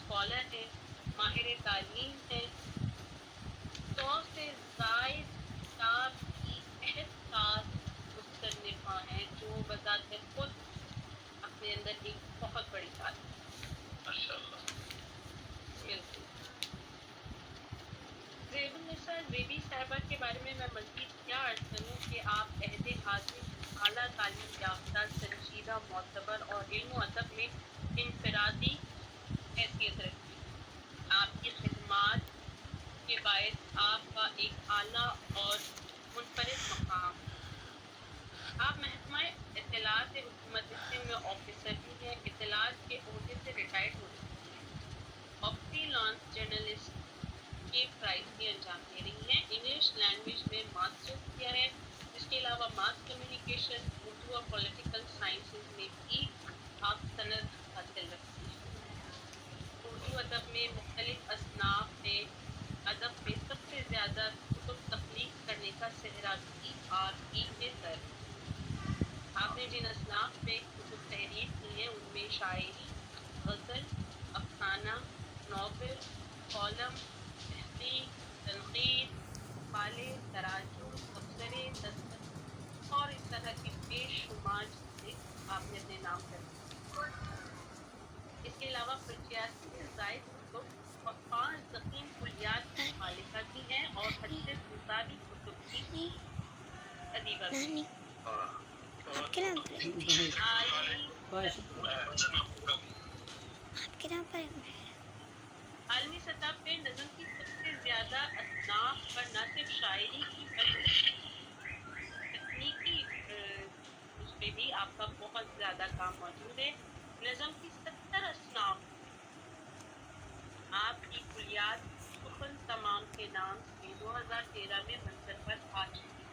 Scholar ہیں، ماہر تعلیم ہیں، 100 سے زائد کتاب کی احساس مصنفہ ہیں، جو بذات خود اپنے اندر ایک بہت بڑی بات ہے۔ ماشاء اللہ، بالکل۔ زیب النساء زیبی صاحبہ کے بارے میں مزید کیا عرض کروں کہ آپ عہد حاضر اعلیٰ تعلیم یافتہ، سنجیدہ، معتبر اور علم و ادب میں انفرادی حیثیت رکھتی ہیں۔ آپ کی خدمات کے باعث آپ کا ایک اعلیٰ اور منفرد مقام ہے۔ آپ محکمہ اطلاعات حکومت ہند میں آفیسر بھی ہیں، اطلاعات کے عہدے سے ریٹائرڈ ہو چکی ہیں، اور فری لانس جرنلسٹ کے فرائض بھی انجام دے رہی ہیں۔ انگلش لینگویج میں ماسٹرز کیا ہے، اس کے علاوہ ماس کمیونیکیشن، اردو اور پولیٹیکل سائنسز میں بھی آپ سند حاصل رکھتی ہیں۔ اردو ادب میں مختلف اصناف میں ادب میں سب سے زیادہ کتب تخلیق کرنے کا صحرا بھی آپ ہی کے سر ہے۔ آپ نے جن اصناف میں کتب تحریر کی ہیں ان میں شاعری، غزل، افسانہ، ناول، کالم، تحقیق، تنقید، مقالے، تراجم، تبصرے، تذکرے اور اس طرح کی بے شمار چیزیں آپ نے اپنے نام کر دی۔ اس کے علاوہ 85 سے زائد کتب اور 5 ضخیم کلیات کی مالکہ بھی ہیں اور حد سے زیادہ کتب کی ادیبہ بھی ہیں۔ آپ کے نام پر عالمی سطح پہ نظم کی سب سے زیادہ اصناف پر نہ صرف شاعری کی بلکہ تکنیکی اس پہ بھی آپ کا بہت زیادہ کام موجود ہے۔ نظم کی 70 اصناف آپ کی کلیات سخن تمام کے نام سے 2013 میں منظر پر آ چکی،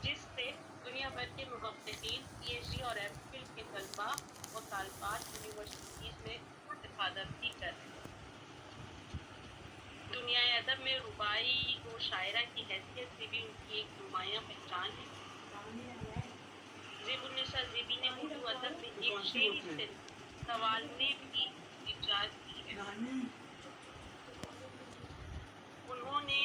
جس سے دنیا بھر کے محققین، پی ایچ ڈی اور ایم فل کے طلباء اور طالبات یونیورسٹیز میں استفادہ بھی کر رہے ہیں۔ دنیا ادب میں ربائی و شاعرہ کی حیثیت سے بھی ان کی ایک نمایاں پہچان ہے۔ زیب النساء زیبی نے اردو ادب میں ایک شعری صنف سوالنے بھی ایجاد کی ہے۔ انہوں نے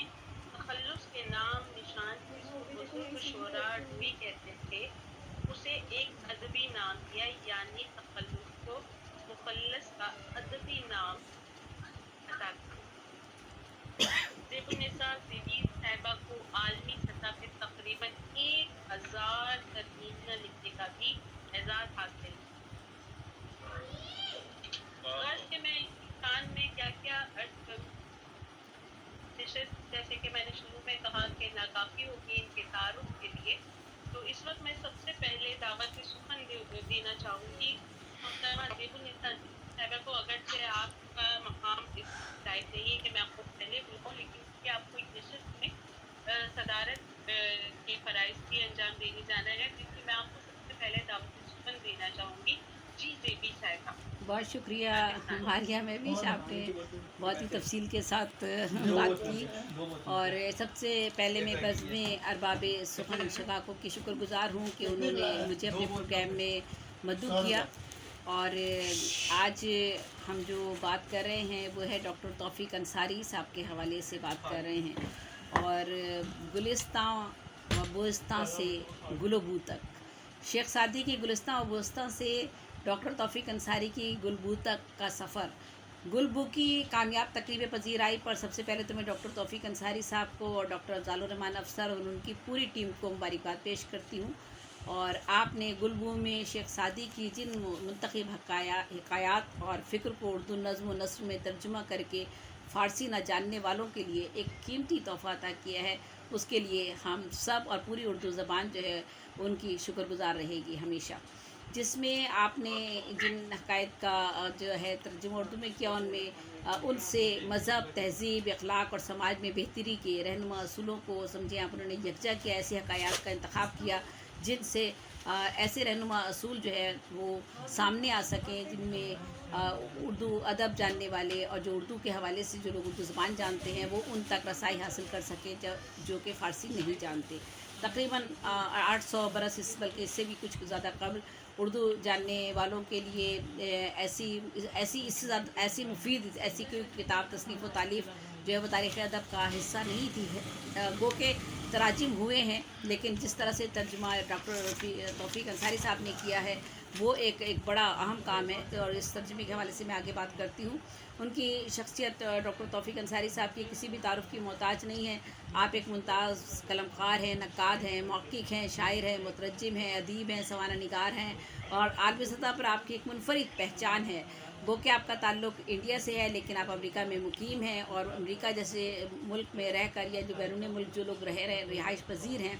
تخلص کے نام نشان جس کو بزرگ شعراء روی کہتے تھے اسے ایک ادبی نام دیا، یعنی تخلص کو مخلص کا ادبی نام عطا کیا۔ زیب النساء زیبی صاحبہ کو عالمی سطح پہ تقریباً 1000 ترجمہ لکھنے کا بھی اعزاز حاصل ہے۔ غرض کہ میں انسان میں کیا کیا عرض کروں، نشست جیسے کہ میں نے شروع میں کہا کہ ناکافی ہوگی ان کے تعارف کے لیے، تو اس وقت میں سب سے پہلے دعوت سخن دینا چاہوں گی محترمہ زیب النساء صاحبہ کو۔ اگرچہ آپ کا مقام اس ٹائپ نہیں ہے کہ میں آپ کو پہلے بلاؤں، لیکن کہ آپ کو ایک نشست میں صدارت کے فرائض بھی انجام دینے جانا ہے، جس میں میں آپ کو سب سے پہلے دعوت سخن دینا چاہوں گی۔ جی زیبی صاحبہ، بہت شکریہ ماریہ محوش، آپ نے بہت ہی تفصیل کے ساتھ بات کی، اور سب سے پہلے میں بزم ارباب سخن شقاقوں کی شکر گزار ہوں کہ انہوں نے مجھے اپنے پروگرام میں مدعو کیا۔ اور آج ہم جو بات کر رہے ہیں وہ ہے ڈاکٹر توفیق انصاری صاحب کے حوالے سے بات کر رہے ہیں، اور گلستان و بوستان سے گل و بو تک، شیخ سعدی کی گلستان و بوستان سے ڈاکٹر توفیق انصاری کی گل بو تک کا سفر۔ گل بو کی کامیاب تقریب پذیرائی پر سب سے پہلے تو میں ڈاکٹر توفیق انصاری صاحب کو اور ڈاکٹر افضال الرحمان افسر اور ان کی پوری ٹیم کو مبارکباد پیش کرتی ہوں۔ اور آپ نے گل بو میں شیخ سعدی کی جن منتخب حکایات اور فکر کو اردو نظم و نثر میں ترجمہ کر کے فارسی نہ جاننے والوں کے لیے ایک قیمتی تحفہ عطا کیا ہے، اس کے لیے ہم سب اور پوری اردو زبان جو ہے ان کی شکر گزار رہے گی ہمیشہ۔ جس میں آپ نے جن حقائق کا جو ہے ترجمہ اردو میں کیا، ان سے مذہب، تہذیب، اخلاق اور سماج میں بہتری کے رہنما اصولوں کو سمجھیں آپ، انہوں نے یکجا کیا، ایسے حقائق کا انتخاب کیا جن سے ایسے رہنما اصول جو ہے وہ سامنے آ سکیں، جن میں اردو ادب جاننے والے اور جو اردو کے حوالے سے جو لوگ اردو زبان جانتے ہیں وہ ان تک رسائی حاصل کر سکیں جو کہ فارسی نہیں جانتے۔ تقریباً 800 برس بلکہ اس سے بھی کچھ زیادہ قبل اردو جاننے والوں کے لیے ایسی مفید ایسی کوئی کتاب تصنیف و تالیف جو ہے وہ تاریخ ادب کا حصہ نہیں تھی گو کہ تراجم ہوئے ہیں، لیکن جس طرح سے ترجمہ ڈاکٹر توفیق انصاری صاحب نے کیا ہے وہ ایک بڑا اہم کام ہے، اور اس ترجمے کے حوالے سے میں آگے بات کرتی ہوں۔ ان کی شخصیت ڈاکٹر توفیق انصاری صاحب کی کسی بھی تعارف کی محتاج نہیں ہے۔ آپ ایک ممتاز قلم کار ہیں، نقاد ہیں، محقق ہیں، شاعر ہیں، مترجم ہیں، ادیب ہیں، سوانح نگار ہیں، اور عالمی سطح پر آپ کی ایک منفرد پہچان ہے۔ وہ کہ آپ کا تعلق انڈیا سے ہے، لیکن آپ امریکہ میں مقیم ہیں، اور امریکہ جیسے ملک میں رہ کر یا جو بیرون ملک جو لوگ رہائش پذیر ہیں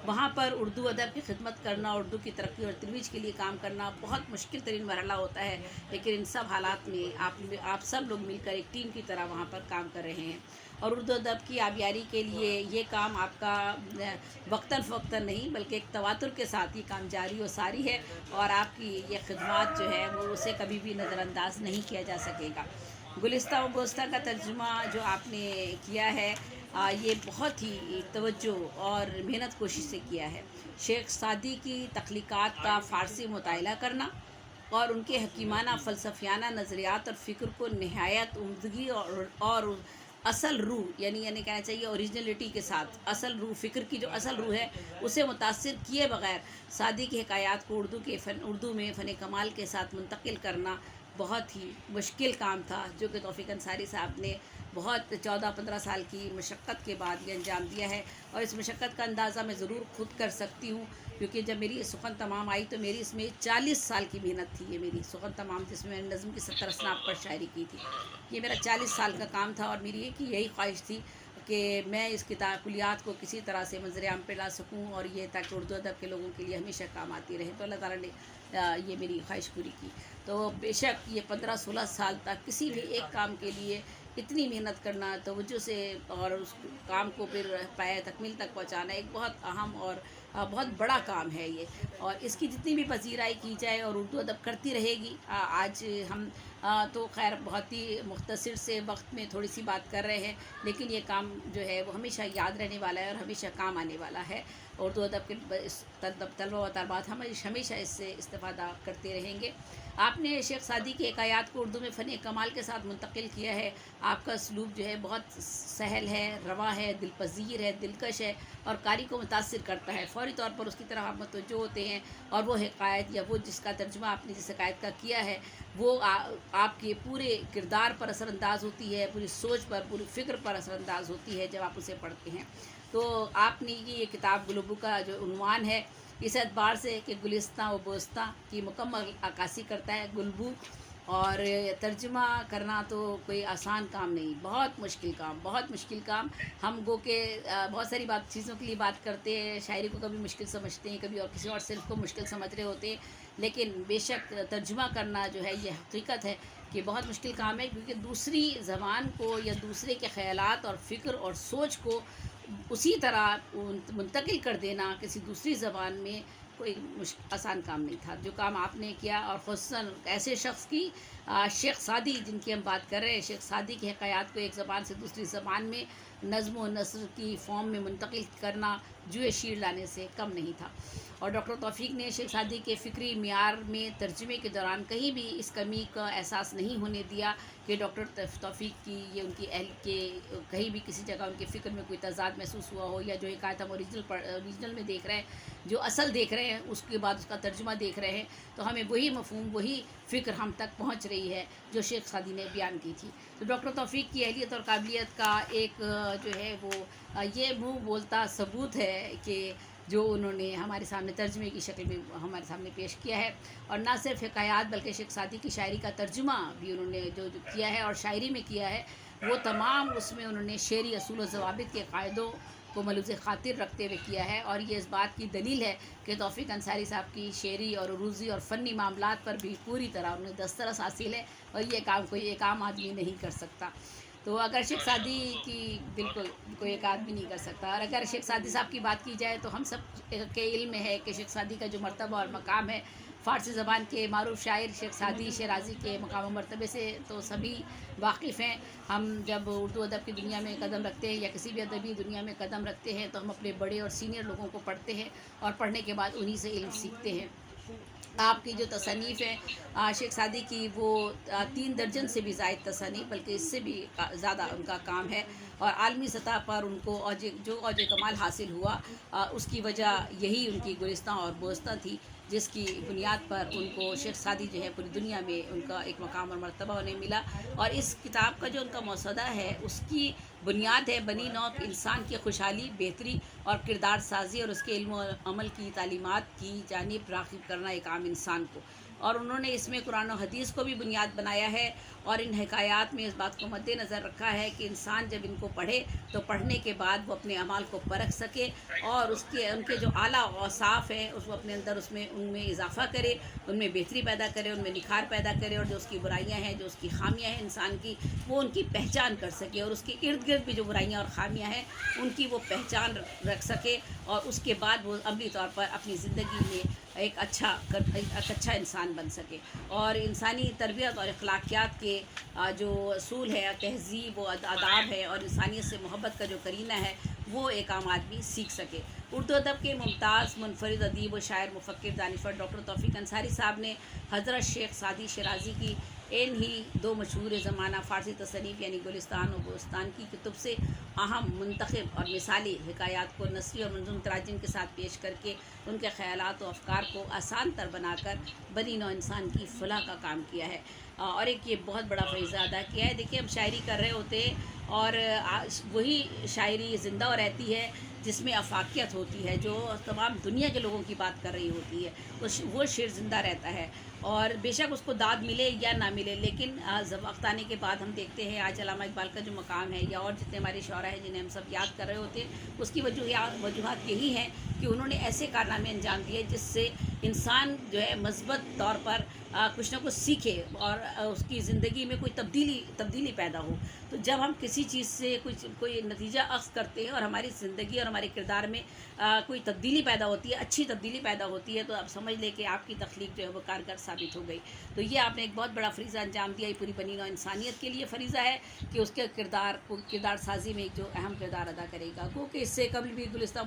وہاں پر اردو ادب کی خدمت کرنا، اردو کی ترقی اور ترویج کے لیے کام کرنا بہت مشکل ترین مرحلہ ہوتا ہے، لیکن ان سب حالات میں آپ سب لوگ مل کر ایک ٹیم کی طرح وہاں پر کام کر رہے ہیں، اور اردو ادب کی آبیاری کے لیے یہ کام آپ کا وقتاً فوقتاً نہیں بلکہ ایک تواتر کے ساتھ یہ کام جاری و ساری ہے، اور آپ کی یہ خدمات جو ہے وہ اسے کبھی بھی نظر انداز نہیں کیا جا سکے گا۔ گلستہ و گوستہ کا ترجمہ جو آپ نے کیا ہے یہ بہت ہی توجہ اور محنت کوشش سے کیا ہے۔ شیخ سعدی کی تخلیقات کا فارسی مطالعہ کرنا اور ان کے حکیمانہ فلسفیانہ نظریات اور فکر کو نہایت عمدگی اور اصل روح یعنی کہنا چاہیے اوریجنلٹی کے ساتھ اصل روح، فکر کی جو اصل روح ہے اسے متاثر کیے بغیر سعدی کی حکایات کو اردو میں فن کمال کے ساتھ منتقل کرنا بہت ہی مشکل کام تھا، جو کہ توفیق انصاری صاحب نے بہت 14-15 سال کی مشقت کے بعد یہ انجام دیا ہے، اور اس مشقت کا اندازہ میں ضرور خود کر سکتی ہوں، کیونکہ جب میری سخن تمام آئی تو میری اس میں 40 سال کی محنت تھی۔ یہ میری سخن تمام جس میں میں نے نظم کی 70 اصناف پر شاعری کی تھی، یہ میرا 40 سال کا کام تھا، اور میری یہی خواہش تھی کہ میں اس کتاب کلیات کو کسی طرح سے منظر عام پہ لا سکوں، اور یہ تاکہ اردو ادب کے لوگوں کے لیے ہمیشہ کام آتی رہے، تو اللہ تعالیٰ نے یہ میری خواہش پوری کی۔ تو بے شک یہ 15-16 سال تک کسی بھی ایک کام کے لیے اتنی محنت کرنا، توجہ سے، اور اس کام کو پھر پایہ تکمیل تک پہنچانا ایک بہت اہم اور بہت بڑا کام ہے یہ، اور اس کی جتنی بھی پذیرائی کی جائے اور اردو ادب کرتی رہے گی۔ آج ہم تو خیر بہت ہی مختصر سے وقت میں تھوڑی سی بات کر رہے ہیں، لیکن یہ کام جو ہے وہ ہمیشہ یاد رہنے والا ہے اور ہمیشہ کام آنے والا ہے۔ اردو ادب کے طلبہ و طالبات ہمیشہ اس سے استفادہ کرتے رہیں گے۔ آپ نے شیخ سعدی کی حکایات کو اردو میں فن کمال کے ساتھ منتقل کیا ہے۔ آپ کا اسلوب جو ہے بہت سہل ہے، رواں ہے، دل پذیر ہے، دلکش ہے، اور قاری کو متاثر کرتا ہے، فوری طور پر اس کی طرف آپ متوجہ ہوتے ہیں، اور وہ حکایت یا وہ جس کا ترجمہ آپ نے جس حکایت کا کیا ہے وہ آپ کے پورے کردار پر اثر انداز ہوتی ہے، پوری سوچ پر، پوری فکر پر اثر انداز ہوتی ہے جب آپ اسے پڑھتے ہیں۔ تو آپ نے یہ کتاب گلبو کا جو عنوان ہے اس اعتبار سے کہ گلستہ و بوستہ کی مکمل عکاسی کرتا ہے گلبو، اور ترجمہ کرنا تو کوئی آسان کام نہیں، بہت مشکل کام۔ ہم گو کہ بہت ساری چیزوں کے لیے بات کرتے ہیں، شاعری کو کبھی مشکل سمجھتے ہیں، کبھی اور کسی اور صنف کو مشکل سمجھ رہے ہوتے ہیں، لیکن بے شک ترجمہ کرنا جو ہے یہ حقیقت ہے کہ بہت مشکل کام ہے، کیونکہ دوسری زبان کو یا دوسرے کے خیالات اور فکر اور سوچ کو اسی طرح منتقل کر دینا کسی دوسری زبان میں کوئی آسان کام نہیں تھا، جو کام آپ نے کیا، اور خصوصاً ایسے شخص کی شیخ سعدی جن کی ہم بات کر رہے ہیں، شیخ سعدی کی حکایات کو ایک زبان سے دوسری زبان میں نظم و نثر کی فارم میں منتقل کرنا جوئے شیر لانے سے کم نہیں تھا، اور ڈاکٹر توفیق نے شیخ سعدی کے فکری معیار میں ترجمے کے دوران کہیں بھی اس کمی کا احساس نہیں ہونے دیا کہ ڈاکٹر توفیق کی یہ ان کی اہل کے کہیں بھی کسی جگہ ان کے فکر میں کوئی تضاد محسوس ہوا ہو، یا جو حکایت ہم اوریجنل میں دیکھ رہے ہیں، جو اصل دیکھ رہے ہیں، اس کے بعد اس کا ترجمہ دیکھ رہے ہیں، تو ہمیں وہی مفہوم، وہی فکر ہم تک پہنچ رہی ہے جو شیخ سعدی نے بیان کی تھی۔ تو ڈاکٹر توفیق کی اہلیت اور قابلیت کا ایک جو ہے وہ یہ منہ بولتا ثبوت ہے کہ جو انہوں نے ہمارے سامنے ترجمے کی شکل میں ہمارے سامنے پیش کیا ہے، اور نہ صرف حکایات بلکہ شیخ سعدی کی شاعری کا ترجمہ بھی انہوں نے جو کیا ہے اور شاعری میں کیا ہے، وہ تمام اس میں انہوں نے شعری اصول و ضوابط کے قاعدوں کو ملحوظ خاطر رکھتے ہوئے کیا ہے، اور یہ اس بات کی دلیل ہے کہ توفیق انصاری صاحب کی شعری اور عروضی اور فنی معاملات پر بھی پوری طرح انہیں دسترس حاصل ہے، اور یہ کام کوئی ایک عام آدمی نہیں کر سکتا۔ تو اگر شیخ سعدی کی بالکل کوئی ایک آدمی نہیں کر سکتا، اور اگر شیخ سعدی صاحب کی بات کی جائے تو ہم سب کے علم میں ہے کہ شیخ سعدی کا جو مرتبہ اور مقام ہے، فارسی زبان کے معروف شاعر شیخ سعدی شیرازی کے مقام و مرتبے سے تو سبھی واقف ہیں۔ ہم جب اردو ادب کی دنیا میں قدم رکھتے ہیں یا کسی بھی ادبی دنیا میں قدم رکھتے ہیں تو ہم اپنے بڑے اور سینئر لوگوں کو پڑھتے ہیں، اور پڑھنے کے بعد انہی سے علم سیکھتے ہیں۔ آپ کی جو تصنیف ہے شیخ سعدی کی، وہ 3 درجن سے بھی زائد تصنیف، بلکہ اس سے بھی زیادہ ان کا کام ہے، اور عالمی سطح پر ان کو اوج کمال حاصل ہوا، اس کی وجہ یہی ان کی گلستاں اور بوستہ تھی، جس کی بنیاد پر ان کو شیخ سعدی جو ہے پوری دنیا میں ان کا ایک مقام اور مرتبہ انہیں ملا۔ اور اس کتاب کا جو ان کا مسودہ ہے، اس کی بنیاد ہے بنی نوع انسان کی خوشحالی، بہتری اور کردار سازی، اور اس کے علم و عمل کی تعلیمات کی جانب راغب کرنا ایک عام انسان کو۔ اور انہوں نے اس میں قرآن و حدیث کو بھی بنیاد بنایا ہے، اور ان حکایات میں اس بات کو مد نظر رکھا ہے کہ انسان جب ان کو پڑھے تو پڑھنے کے بعد وہ اپنے اعمال کو پرکھ سکے، اور ان کے جو اعلیٰ اوصاف ہیں اس کو اپنے اندر ان میں اضافہ کرے، ان میں بہتری پیدا کرے، ان میں نکھار پیدا کرے، اور جو اس کی برائیاں ہیں، جو اس کی خامیاں ہیں انسان کی، وہ ان کی پہچان کر سکے، اور اس کے ارد گرد بھی جو برائیاں اور خامیاں ہیں ان کی وہ پہچان رکھ سکے، اور اس کے بعد وہ عملی طور پر اپنی زندگی میں ایک اچھا انسان بن سکے۔ اور انسانی تربیت اور اخلاقیات کے جو اصول ہے، تہذیب و آداب ہے، اور انسانیت سے محبت کا جو کرینہ ہے، وہ ایک عام آدمی سیکھ سکے۔ اردو ادب کے ممتاز منفرد ادیب و شاعر مفکر دانشور ڈاکٹر توفیق انصاری صاحب نے حضرت شیخ سعدی شیرازی کی ہی 2 مشہور زمانہ فارسی تصنیف یعنی گلستان و بوستان کی کتب سے اہم، منتخب اور مثالی حکایات کو نثری اور منظوم تراجم کے ساتھ پیش کر کے ان کے خیالات و افکار کو آسان تر بنا کر بنی نوع انسان کی فلاح کا کام کیا ہے، اور ایک یہ بہت بڑا فریضہ ادا کیا ہے۔ دیکھیے، ہم شاعری کر رہے ہوتے ہیں، اور وہی شاعری زندہ رہتی ہے جس میں افاقیت ہوتی ہے، جو تمام دنیا کے لوگوں کی بات کر رہی ہوتی ہے، وہ شعر زندہ رہتا ہے، اور بے شک اس کو داد ملے یا نہ ملے، لیکن وقت آنے کے بعد ہم دیکھتے ہیں آج علامہ اقبال کا جو مقام ہے، یا اور جتنے ہمارے شعراء ہیں جنہیں ہم سب یاد کر رہے ہوتے ہیں، اس کی وجوہات یہی ہیں کہ انہوں نے ایسے کارنامے انجام دیے جس سے انسان جو ہے مثبت طور پر کچھ نہ کچھ سیکھے، اور اس کی زندگی میں کوئی تبدیلی پیدا ہو۔ تو جب ہم کسی چیز سے کوئی نتیجہ اخذ کرتے ہیں، اور ہماری زندگی اور ہمارے کردار میں کوئی تبدیلی پیدا ہوتی ہے، اچھی تبدیلی پیدا ہوتی ہے، تو آپ سمجھ لیں کہ آپ کی تخلیق جو ہے وہ کارگر ثابت ہو گئی۔ تو یہ آپ نے ایک بہت بڑا فریضہ انجام دیا، یہ پوری بنی نوع انسانیت کے لیے فریضہ ہے کہ اس کے کردار سازی میں ایک جو اہم کردار ادا کرے گا، کیونکہ اس سے قبل بھی گلستہ